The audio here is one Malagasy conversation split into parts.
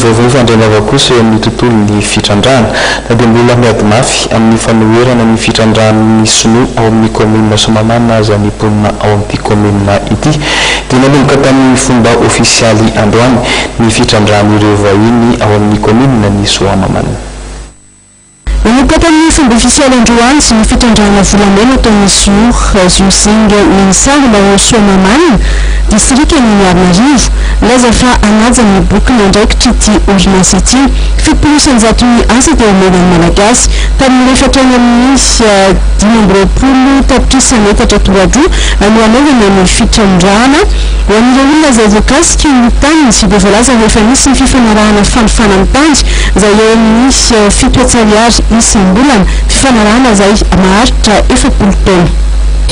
vaovao fandrenava kosa amin'ny tontolon'ny fitrandrana na dia mbola miady mafy amin'ny fanoherana ny fitrandrany sinoa ao amin'ny commune Somamanana aza ny ponina ao amin'ity commune ity dia nanomboka tamin'ny fomba ofisialy androany ny fitrandrano ireo vahiny ao amin'ny commune ny Somamanana. Nanomboka tamin'ny fomba ofisialy androany sy ny fitrandrana volamena taon'ny Ziozinga Minisanga ao Somamanana distrika ny Antananarivo laza fa anaja ny boky nandraikitra ity orinasa ity fitopolosan-jato ny asa dia omenan'ny malagasy tamin'ny rehefatrany amin'ny 5 tapitrisa metatra toradroa no anaovana ny fitrandrana ho amin'ireo olona izay voakasika ny tany sy dia voalaza rehefa misy ny fifanarahana fanofana ny tany izay eo amin'ny 7 ariary isam-bolana fifanarahana izay maharitra 7 taona.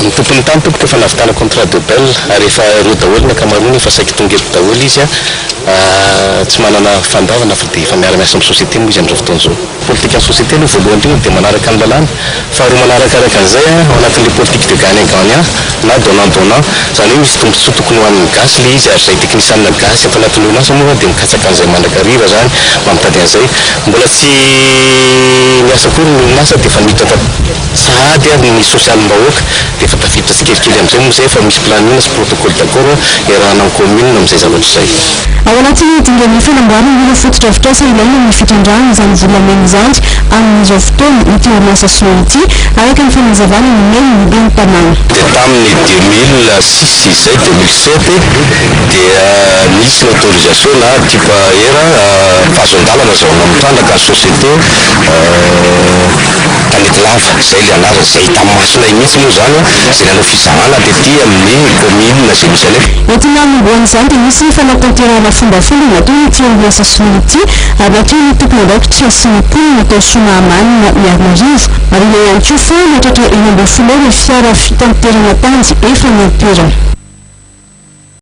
Ny tompony tany tomboka efa navitana contrat de bail rehefa ireo daholo ny ankamaroany efa saiky tonga eto daholo izy tsy manana fandaovana fa dia efa miara-miasa amin'ny société moa izy amin'izao fotoan'izao. Politique ny société aloha voalohany indrindra dia manaraka ny lalàna faharoa manarakaraka an'izay ao anatin'ilay politique de gagnant gagnant na donnant donnant izany hoe misy tombontsoa tokony ho an'ny gasy ilay izy ary izay teknisianina gasy atao anatin'ny orinasa moa dia mikatsaka an'izay mandrakariva zany mamitady an'izay mbola tsy miasa kory ny orinasa dia efa miditra sahady ary ny sosialim-bahoaka dia efa tafiditra tsikelikely amin'izay moa izay efa misy planina sy protocole d'accord iarahana amin'ny commune amin'izay zavatra izay. Ao anatin'ny dingan'ny fanamboarana ireo fotodrafitrasa ilaina ny fitrandrana izany volamena izany amin'izao fotoana ity orinasa sinoa ity araka ny fanazavana ny meny ny beny tanàna. Dia tamin'ny 2006 izay 2007 dia nisy l'autorisation na type era fahazon-dalana zahoana mitrandraka ny société tanety lava izay le anarany izay hita masina mihitsy moa zany izay nanao fizahana tetỳ amin'ny commune izay misy anay. Ety nanomboan'izany dia misy fanatanterahana fombafomba natao ity orinasa sinoa ity ary natao ny tompony andraikitra sy ny mponina atao Somamanana Antananarivo ary ihany koa fa mahatratra 12 ny fiara fitanterana tany efa natoerana.